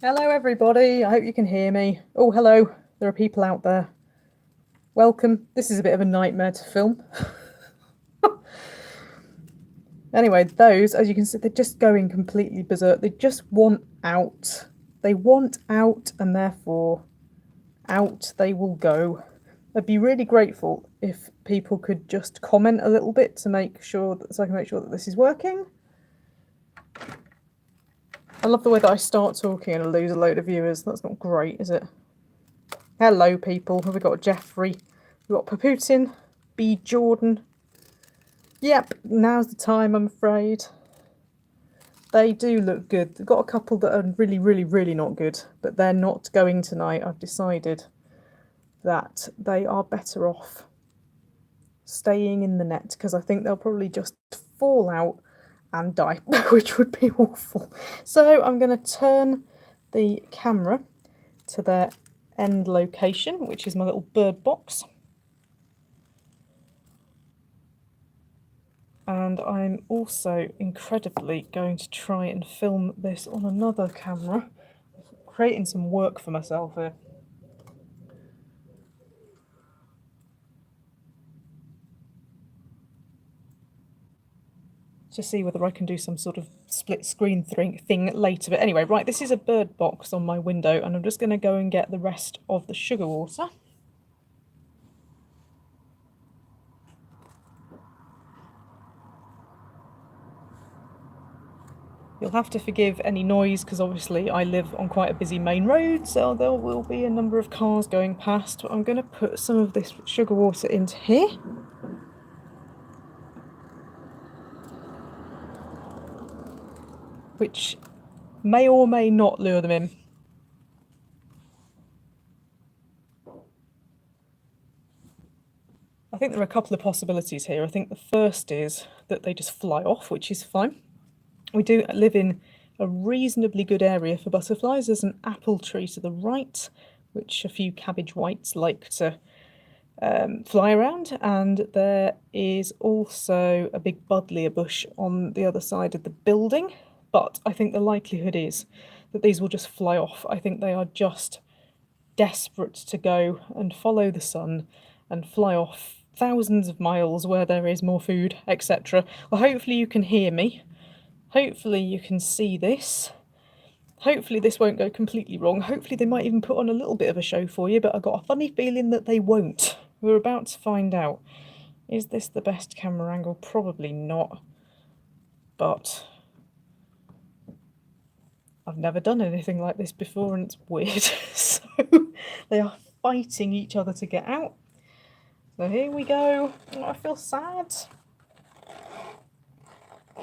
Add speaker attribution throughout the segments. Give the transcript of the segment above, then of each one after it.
Speaker 1: Hello everybody, I hope you can hear me. Oh, hello, there are people out there. Welcome. This is a bit of a nightmare to film. Anyway, those, as you can see, they're just going completely berserk. They just want out. They want out, and therefore out they will go. I'd be really grateful if people could just comment a little bit to make sure that, so I can make sure that this is working. I love the way that I start talking and I lose a load of viewers. That's not great, is it? Hello, people. We've got Jeffrey, we've got Paputin, B. Jordan. Yep, now's the time, I'm afraid. They do look good. They've got a couple that are really, really, really not good, but they're not going tonight. I've decided that they are better off staying in the net because I think they'll probably just fall out and die, which would be awful. So I'm going to turn the camera to their end location, which is my little bird box. And I'm also incredibly going to try and film this on another camera, creating some work for myself here. To see whether I can do some sort of split screen thing later. But anyway, right, this is a bird box on my window, and I'm just going to go and get the rest of the sugar water. You'll have to forgive any noise because obviously I live on quite a busy main road, so there will be a number of cars going past. But I'm going to put some of this sugar water into here. Which may or may not lure them in. I think there are a couple of possibilities here. I think the first is that they just fly off, which is fine. We do live in a reasonably good area for butterflies. There's an apple tree to the right, which a few cabbage whites like to fly around, and there is also a big buddleia bush on the other side of the building. But I think the likelihood is that these will just fly off. I think they are just desperate to go and follow the sun and fly off thousands of miles where there is more food, etc. Well, hopefully you can hear me. Hopefully you can see this. Hopefully this won't go completely wrong. Hopefully they might even put on a little bit of a show for you, but I've got a funny feeling that they won't. We're about to find out. Is this the best camera angle? Probably not. But I've never done anything like this before and it's weird. So they are fighting each other to get out. So here we go. Oh, I feel sad.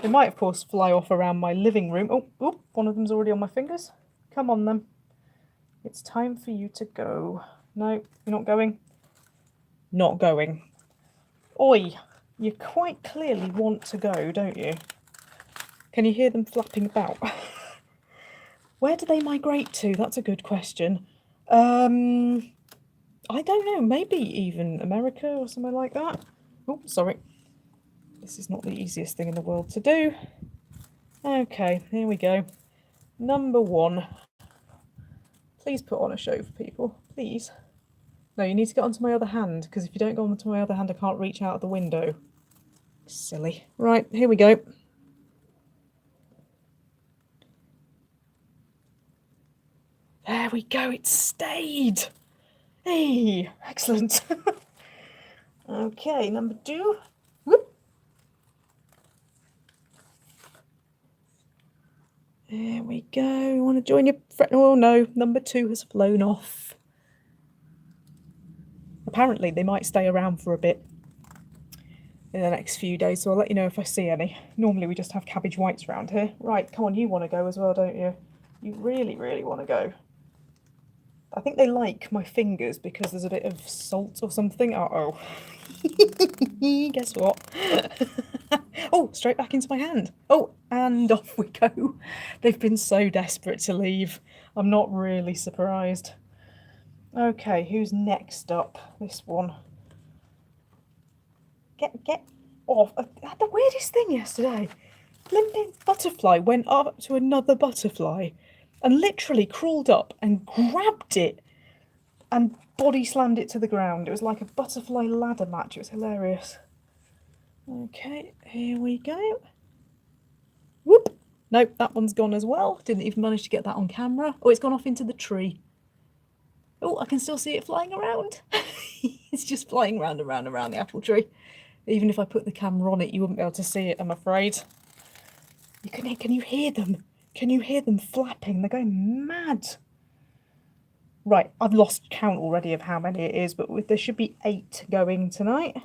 Speaker 1: They might, of course, fly off around my living room. Oh, one of them's already on my fingers. Come on, then. It's time for you to go. No, you're not going. Not going. Oi, you quite clearly want to go, don't you? Can you hear them flapping about? Where do they migrate to? That's a good question. I don't know. Maybe even America or somewhere like that. Oh, sorry. This is not the easiest thing in the world to do. Okay, here we go. Number one. Please put on a show for people, please. No, you need to get onto my other hand, because if you don't go onto my other hand, I can't reach out of the window. Silly. Right, here we go. There we go, it stayed. Hey, excellent. Okay, number two. Whoop. There we go. You want to join your friend? Oh no, number two has flown off. Apparently, they might stay around for a bit in the next few days, so I'll let you know if I see any. Normally, we just have cabbage whites around here. Right, come on, you want to go as well, don't you? You really, really want to go. I think they like my fingers because there's a bit of salt or something. Uh-oh. Guess what? Oh, straight back into my hand. Oh, and off we go. They've been so desperate to leave. I'm not really surprised. Okay, who's next up? This one. Get off. I had the weirdest thing yesterday. Limping butterfly went up to another butterfly and literally crawled up and grabbed it and body slammed it to the ground. It was like a butterfly ladder match. It was hilarious. Okay, here we go. Whoop! Nope, that one's gone as well. Didn't even manage to get that on camera. Oh, it's gone off into the tree. Oh, I can still see it flying around. It's just flying round and round and round the apple tree. Even if I put the camera on it, you wouldn't be able to see it, I'm afraid. Can you hear them? Can you hear them flapping? They're going mad. Right, I've lost count already of how many it is, but there should be 8 going tonight.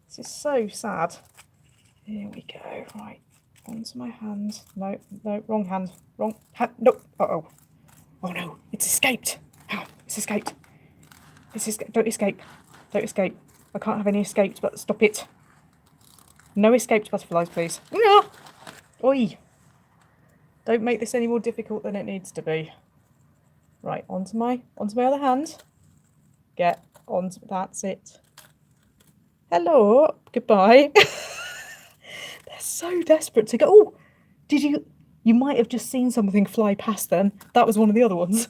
Speaker 1: This is so sad. Here we go. Right, onto my hand. No, wrong hand. Wrong hand. No. Uh-oh. Oh no, it's escaped. Oh, it's escaped. Don't escape. Don't escape. I can't have any escaped, but stop it. No escaped butterflies, please. No! Oi! Don't make this any more difficult than it needs to be. Right, onto my other hand. Get onto, that's it. Hello, goodbye. They're so desperate to go. Oh, you might have just seen something fly past then. That was one of the other ones.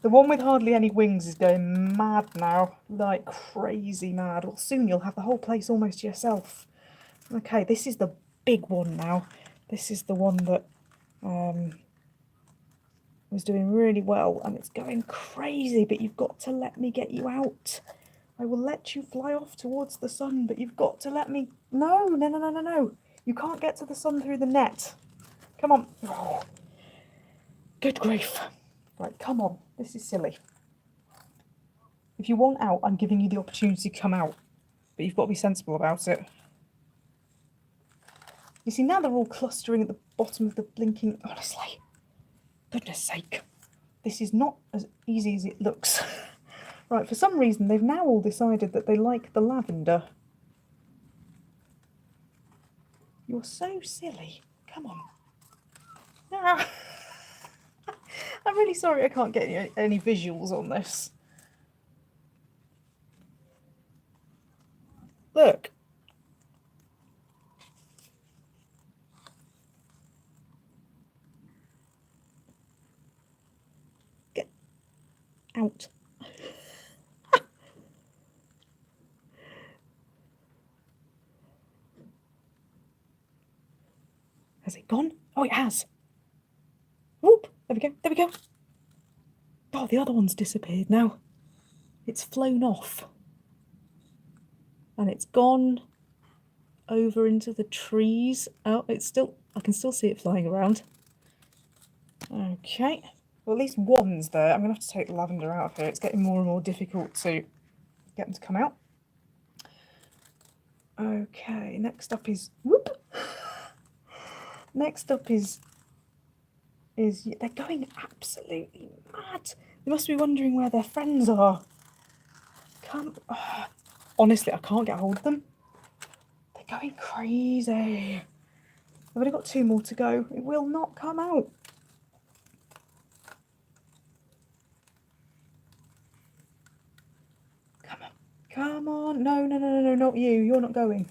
Speaker 1: The one with hardly any wings is going mad now, like crazy mad. Well, soon you'll have the whole place almost to yourself. Okay, this is the big one now. This is the one that was doing really well, and it's going crazy, but you've got to let me get you out. I will let you fly off towards the sun, but you've got to let me... No. You can't get to the sun through the net. Come on. Oh. Good grief. Right, come on. This is silly. If you want out, I'm giving you the opportunity to come out, but you've got to be sensible about it. You see, now they're all clustering at the bottom of the blinking... Honestly, goodness sake. This is not as easy as it looks. Right, for some reason, they've now all decided that they like the lavender. You're so silly. Come on. Ah. I'm really sorry I can't get any visuals on this. Look. Get out. Has it gone? Oh, it has. Whoop. There we go. There we go. Oh, the other one's disappeared now. It's flown off. And it's gone over into the trees. Oh, it's still... I can still see it flying around. Okay. Well, at least one's there. I'm going to have to take the lavender out of here. It's getting more and more difficult to get them to come out. Okay, next up is... Whoop! Next up is they're going absolutely mad. They must be wondering where their friends are. Honestly, I can't get hold of them. They're going crazy. I've only got 2 more to go. It will not come out. Come on. Come on. No, not you. You're not going.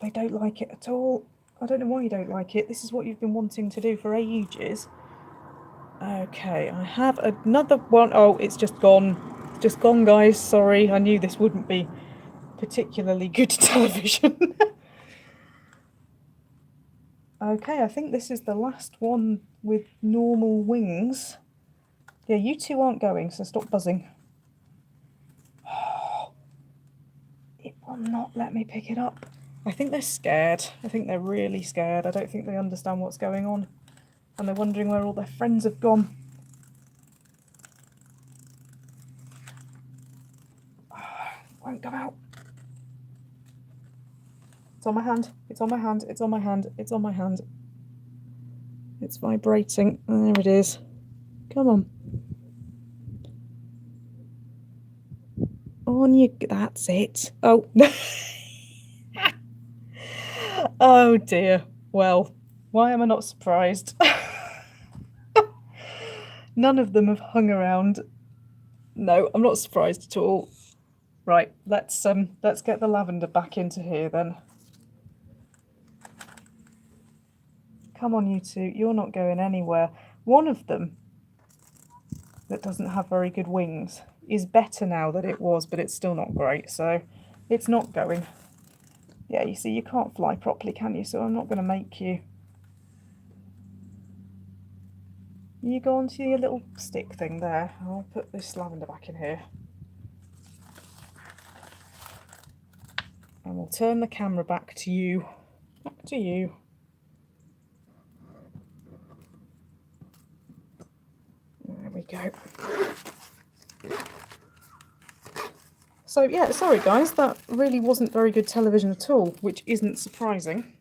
Speaker 1: They don't like it at all. I don't know why you don't like it. This is what you've been wanting to do for ages. Okay, I have another one. Oh, it's just gone. It's just gone, guys. Sorry, I knew this wouldn't be particularly good television. Okay, I think this is the last one with normal wings. Yeah, you two aren't going, so stop buzzing. It will not let me pick it up. I think they're scared. I think they're really scared. I don't think they understand what's going on. And they're wondering where all their friends have gone. Won't come out. It's on my hand. It's on my hand. It's on my hand. It's on my hand. It's vibrating. There it is. Come on. On you. That's it. Oh. Oh dear. Well, why am I not surprised? None of them have hung around. No, I'm not surprised at all. Right, let's get the lavender back into here then. Come on, you two, you're not going anywhere. One of them that doesn't have very good wings is better now than it was, but it's still not great, so it's not going. Yeah, you see, you can't fly properly, can you? So I'm not going to make you. You go onto your little stick thing there. I'll put this lavender back in here. And we'll turn the camera back to you. Back to you. There we go. So yeah, sorry guys, that really wasn't very good television at all, which isn't surprising.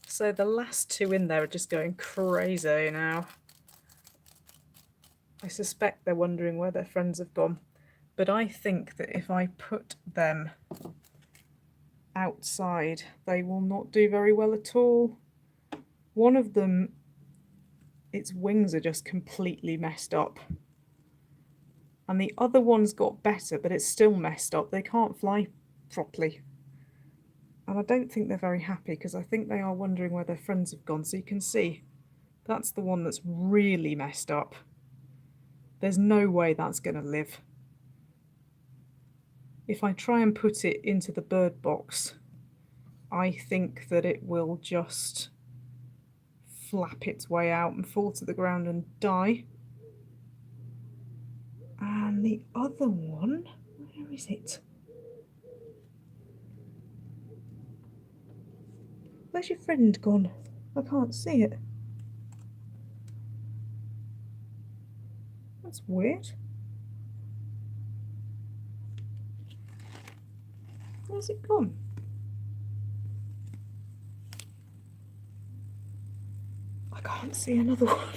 Speaker 1: So the last two in there are just going crazy now. I suspect they're wondering where their friends have gone, but I think that if I put them outside, they will not do very well at all. One of them, its wings are just completely messed up. And the other one's got better, but it's still messed up. They can't fly properly. And I don't think they're very happy because I think they are wondering where their friends have gone. So you can see, that's the one that's really messed up. There's no way that's going to live. If I try and put it into the bird box, I think that it will just flap its way out and fall to the ground and die. And the other one, where is it? Where's your friend gone? I can't see it. That's weird. Where's it gone? I can't see another one.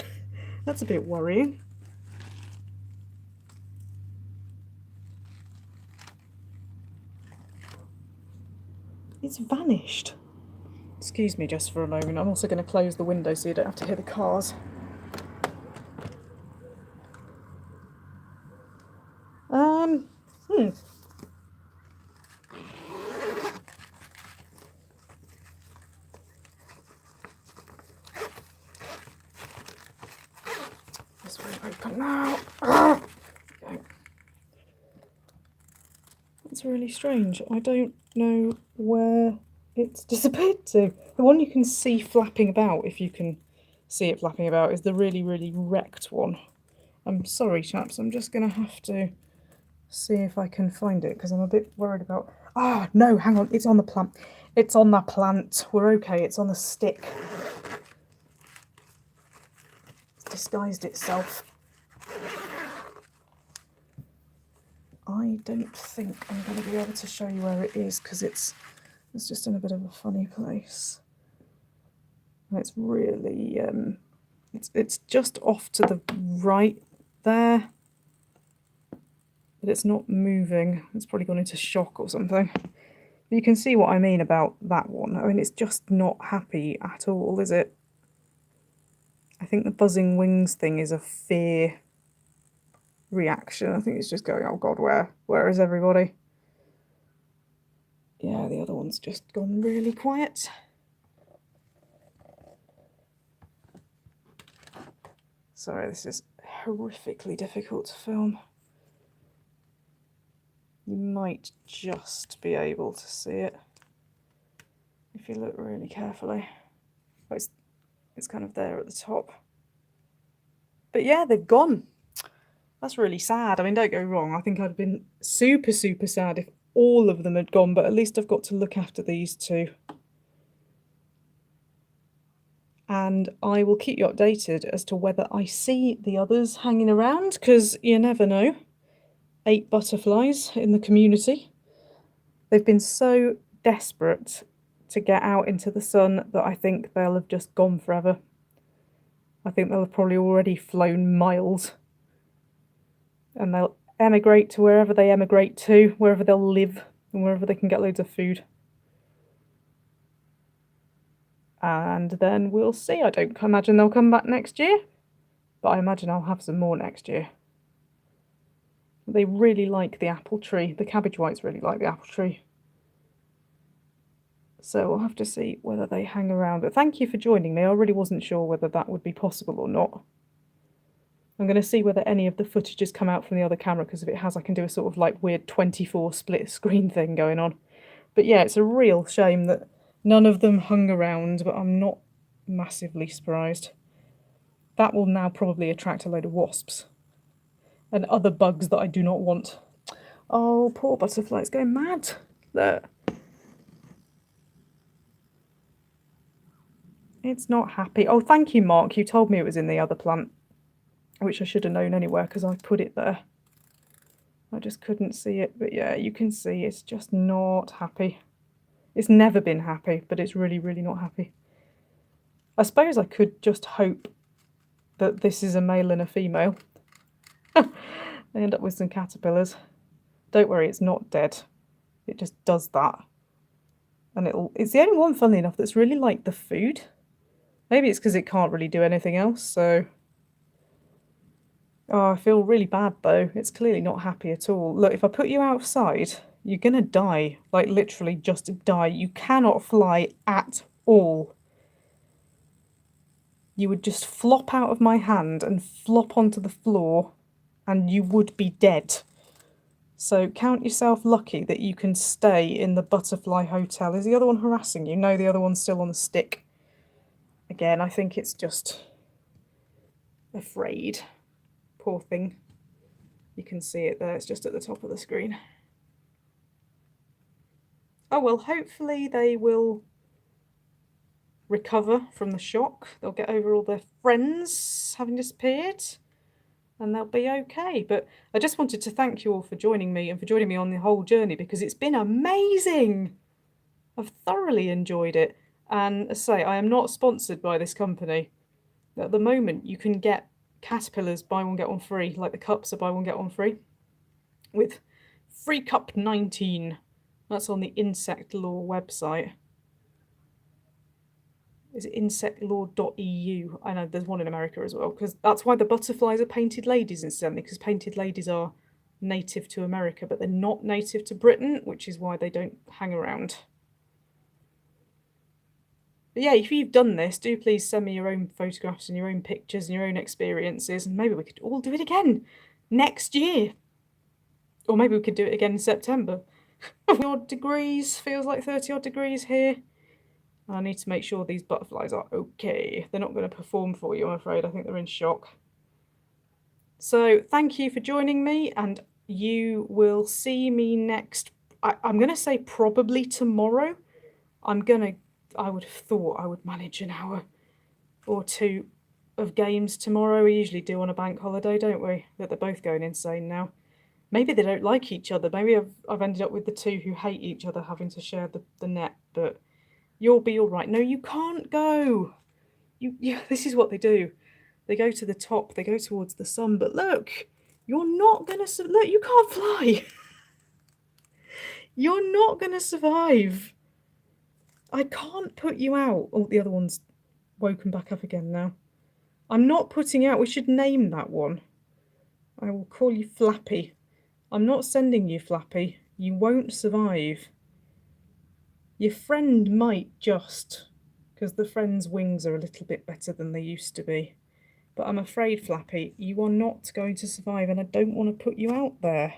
Speaker 1: That's a bit worrying. It's vanished. Excuse me just for a moment. I'm also going to close the window so you don't have to hear the cars. This won't open now. Okay. That's really strange. I don't know where it's disappeared to. The one you can see flapping about, if you can see it flapping about, is the really, really wrecked one. I'm sorry, chaps. I'm just going to have to see if I can find it because I'm a bit worried about... Ah, no, hang on. It's on the plant. It's on the plant. We're okay. It's on the stick. It's disguised itself. I don't think I'm going to be able to show you where it is because it's just in a bit of a funny place. And it's really... It's just off to the right there. But it's not moving. It's probably gone into shock or something. But you can see what I mean about that one. I mean, it's just not happy at all, is it? I think the buzzing wings thing is a fear reaction. I think it's just going, oh God, where is everybody? Yeah, the other one's just gone really quiet. Sorry, this is horrifically difficult to film. You might just be able to see it if you look really carefully. Oh, it's kind of there at the top. But yeah, they've gone. That's really sad. I mean, don't go wrong. I think I'd have been super, super sad if all of them had gone, but at least I've got to look after these two. And I will keep you updated as to whether I see the others hanging around, because you never know. 8 butterflies in the community. They've been so desperate to get out into the sun that I think they'll have just gone forever. I think they'll have probably already flown miles. And they'll emigrate to wherever they emigrate to, wherever they'll live, and wherever they can get loads of food. and then we'll see. I don't imagine they'll come back next year, but I imagine I'll have some more next year. They really like the apple tree. The cabbage whites really like the apple tree. So we'll have to see whether they hang around. But thank you for joining me. I really wasn't sure whether that would be possible or not. I'm going to see whether any of the footage has come out from the other camera, because if it has, I can do a sort of like weird 24 split screen thing going on. But yeah, it's a real shame that none of them hung around, but I'm not massively surprised. That will now probably attract a load of wasps and other bugs that I do not want. Oh, poor butterfly, it's going mad. Look. It's not happy. Oh, thank you, Mark. You told me it was in the other plant, which I should have known anywhere because I put it there. I just couldn't see it. But yeah, you can see it's just not happy. It's never been happy, but it's really, really not happy. I suppose I could just hope that this is a male and a female. I end up with some caterpillars. Don't worry, it's not dead. It just does that. And it's the only one, funnily enough, that's really like the food. Maybe it's because it can't really do anything else, so... Oh, I feel really bad, though. It's clearly not happy at all. Look, if I put you outside, you're going to die. Like, literally just die. You cannot fly at all. You would just flop out of my hand and flop onto the floor, and you would be dead. So count yourself lucky that you can stay in the butterfly hotel. Is the other one harassing you? No, the other one's still on the stick. Again, I think it's just afraid. Poor thing. You can see it there, it's just at the top of the screen. Oh well, hopefully they will recover from the shock. They'll get over all their friends having disappeared and they'll be okay. But I just wanted to thank you all for joining me and for joining me on the whole journey, because it's been amazing. I've thoroughly enjoyed it. And as I say, I am not sponsored by this company. At the moment, you can get caterpillars buy one get one free, like the cups are buy one get one free, with free cup 19. That's on the Insect Law website. Is it insectlaw.eu? I know there's one in America as well, because that's why the butterflies are painted ladies incidentally, because painted ladies are native to America, but they're not native to Britain, which is why they don't hang around. But yeah, if you've done this, do please send me your own photographs and your own pictures and your own experiences, and maybe we could all do it again next year. Or maybe we could do it again in September. 30 odd degrees, feels like 30 odd degrees here. I need to make sure these butterflies are okay. They're not going to perform for you, I'm afraid. I think they're in shock. So thank you for joining me, and you will see me next. I'm going to say probably tomorrow. I would have thought I would manage an hour or two of games tomorrow. We usually do on a bank holiday, don't we? That they're both going insane now. Maybe they don't like each other. Maybe I've ended up with the two who hate each other having to share the net, but you'll be all right. No, you can't go. This is what they do. They go to the top, they go towards the sun, but look, you're not going to... Look, you can't fly. You're not going to survive. I can't put you out. Oh, the other one's woken back up again now. I'm not putting out. We should name that one. I will call you Flappy. I'm not sending you Flappy. You won't survive. Your friend might just, because the friend's wings are a little bit better than they used to be. But I'm afraid, Flappy, you are not going to survive, and I don't want to put you out there.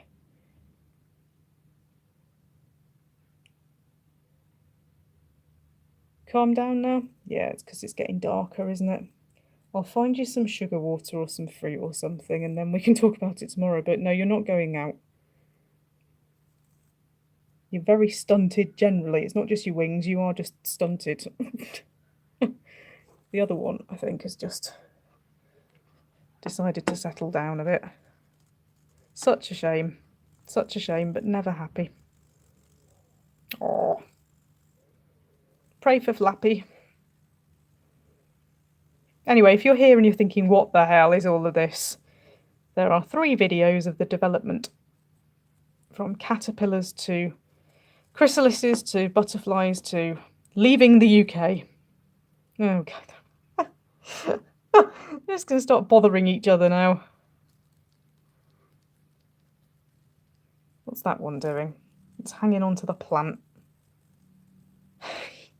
Speaker 1: Calm down now? Yeah, it's because it's getting darker, isn't it? I'll find you some sugar water or some fruit or something, and then we can talk about it tomorrow. But no, you're not going out. You're very stunted generally. It's not just your wings, you are just stunted. The other one, I think, has just decided to settle down a bit. Such a shame. Such a shame, but never happy. Oh. Pray for Flappy. Anyway, if you're here and you're thinking, what the hell is all of this? There are 3 videos of the development from caterpillars to chrysalises to butterflies to leaving the UK. Oh, God. They're just going to start bothering each other now. What's that one doing? It's hanging onto the plant.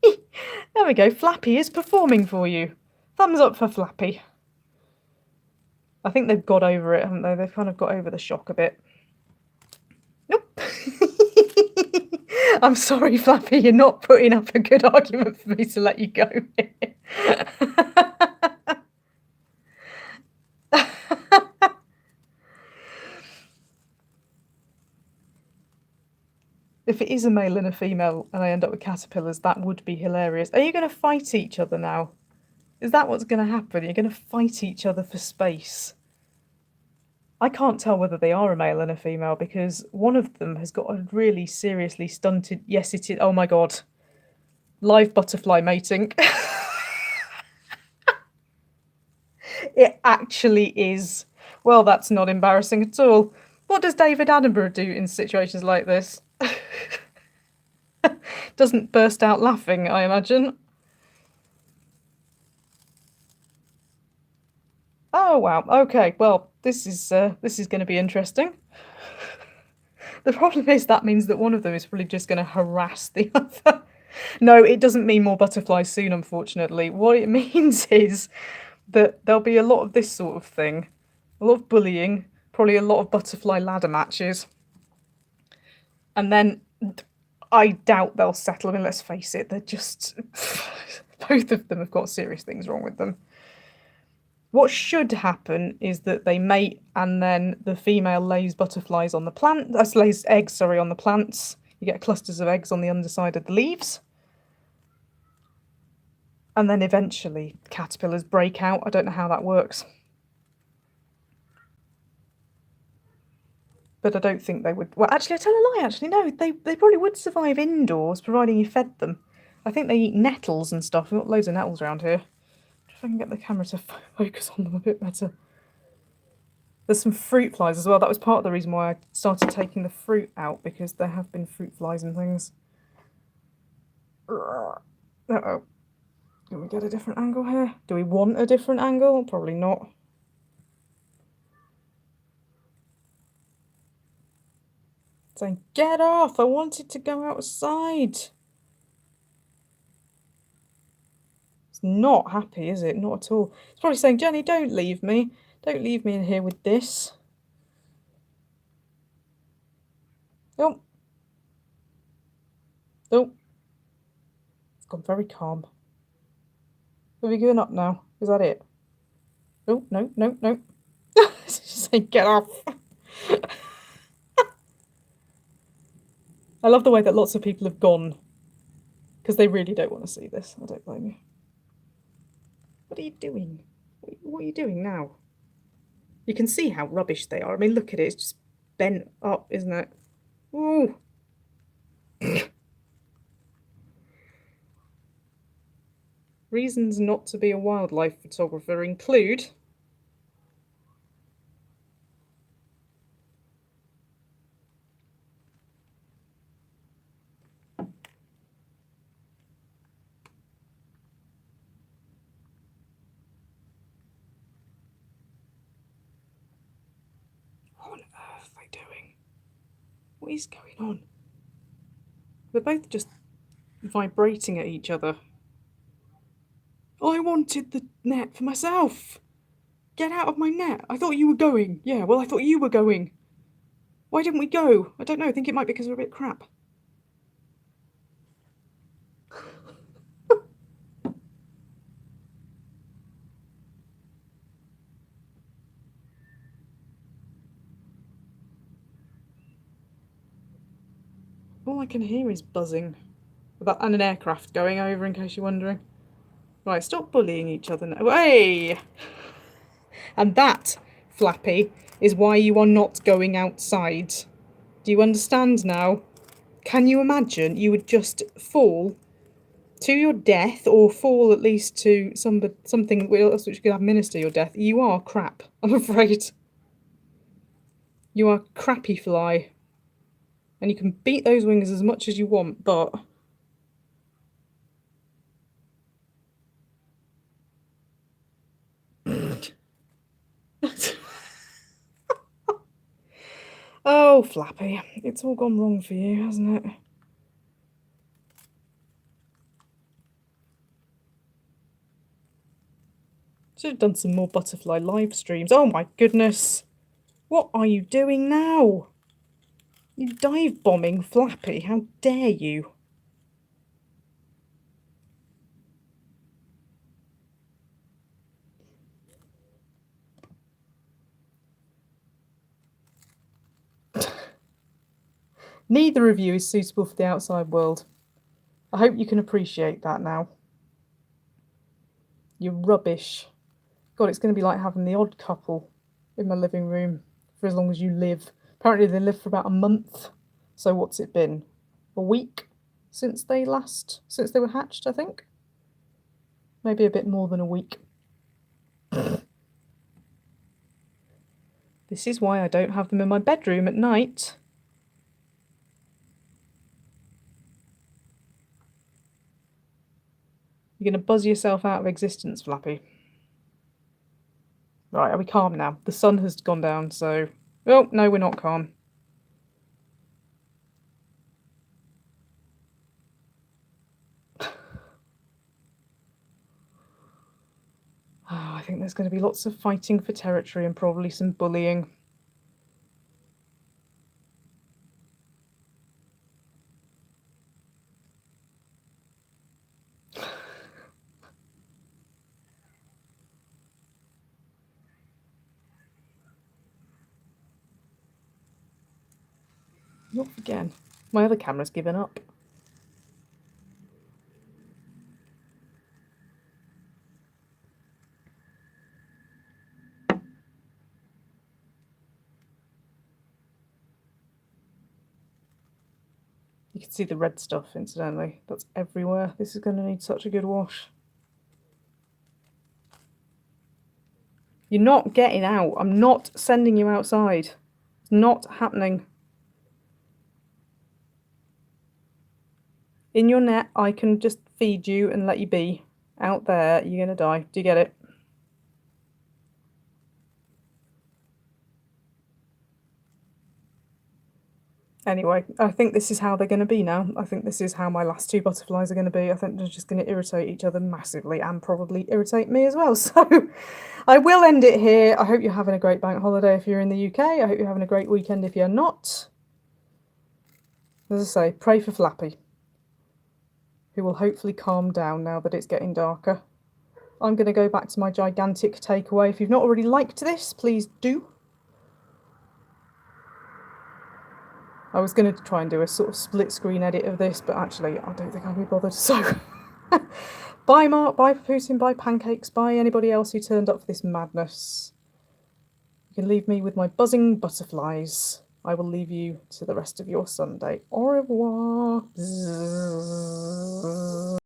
Speaker 1: There we go. Flappy is performing for you. Thumbs up for Flappy. I think they've got over it, haven't they? They've kind of got over the shock a bit. Nope. I'm sorry, Flappy, you're not putting up a good argument for me to let you go. If it is a male and a female and I end up with caterpillars, that would be hilarious. Are you going to fight each other now? Is that what's going to happen? You're going to fight each other for space? I can't tell whether they are a male and a female because one of them has got a really seriously stunted. Yes, it is. Oh my God. Live butterfly mating. It actually is. Well, that's not embarrassing at all. What does David Attenborough do in situations like this? Doesn't burst out laughing, I imagine. Oh wow. Okay. Well, this is going to be interesting. The problem is that means that one of them is probably just going to harass the other. No, it doesn't mean more butterflies soon, unfortunately. What it means is that there'll be a lot of this sort of thing, a lot of bullying, probably a lot of butterfly ladder matches, and then I doubt they'll settle. I mean, let's face it, they're just both of them have got serious things wrong with them. What should happen is that they mate and then the female lays butterflies on the plant, lays eggs, sorry, on the plants. You get clusters of eggs on the underside of the leaves. And then eventually caterpillars break out. I don't know how that works. But I don't think they would. Well, actually, I tell a lie. Actually, no, they probably would survive indoors, providing you fed them. I think they eat nettles and stuff. We've got loads of nettles around here. If I can get the camera to focus on them a bit better. There's some fruit flies as well. That was part of the reason why I started taking the fruit out, because there have been fruit flies and things. Uh-oh. Can we get a different angle here? Do we want a different angle? Probably not. Saying, get off! I wanted to go outside. It's not happy, is it? Not at all. It's probably saying, Jenny, don't leave me. Don't leave me in here with this. Oh. Oh. It's gone very calm. Are we going up now? Is that it? Oh, no, no, no. It's just saying, get off. I love the way that lots of people have gone because they really don't want to see this. I don't blame you. What are you doing? What are you doing now? You can see how rubbish they are. I mean, look at it. It's just bent up, isn't it? Ooh. Reasons not to be a wildlife photographer include what on earth are they doing? What is going on? They're both just vibrating at each other. I wanted the net for myself. Get out of my net. I thought you were going. Yeah, well, I thought you were going. Why didn't we go? I don't know. I think it might be because we're a bit crap. All I can hear is buzzing. And an aircraft going over, in case you're wondering. Right, stop bullying each other now. Hey! And that, Flappy, is why you are not going outside. Do you understand now? Can you imagine you would just fall to your death, or fall at least to something else which could administer your death? You are crap, I'm afraid. You are crappy fly. And you can beat those wings as much as you want, but Oh, Flappy, it's all gone wrong for you, hasn't it? Should have done some more butterfly live streams. Oh my goodness. What are you doing now? You dive bombing Flappy. How dare you? Neither of you is suitable for the outside world. I hope you can appreciate that now. You're rubbish. God, it's going to be like having the odd couple in my living room for as long as you live. Apparently they live for about a month. So what's it been? A week since they were hatched, I think? Maybe a bit more than a week. This is why I don't have them in my bedroom at night. You're going to buzz yourself out of existence, Flappy. Right, are we calm now? The sun has gone down, so... Oh, no, we're not calm. I think there's going to be lots of fighting for territory and probably some bullying. Not again. My other camera's given up. You can see the red stuff, incidentally. That's everywhere. This is going to need such a good wash. You're not getting out. I'm not sending you outside. It's not happening. In your net, I can just feed you and let you be. Out there, you're going to die. Do you get it? Anyway, I think this is how they're going to be now. I think this is how my last two butterflies are going to be. I think they're just going to irritate each other massively and probably irritate me as well. So I will end it here. I hope you're having a great bank holiday if you're in the UK. I hope you're having a great weekend if you're not. As I say, pray for Flappy, who will hopefully calm down now that it's getting darker. I'm going to go back to my gigantic takeaway. If you've not already liked this, please do. I was going to try and do a sort of split screen edit of this, but actually I don't think I'll be bothered. So bye Mark, bye Putin, bye Pancakes, bye anybody else who turned up for this madness. You can leave me with my buzzing butterflies. I will leave you to the rest of your Sunday. Au revoir.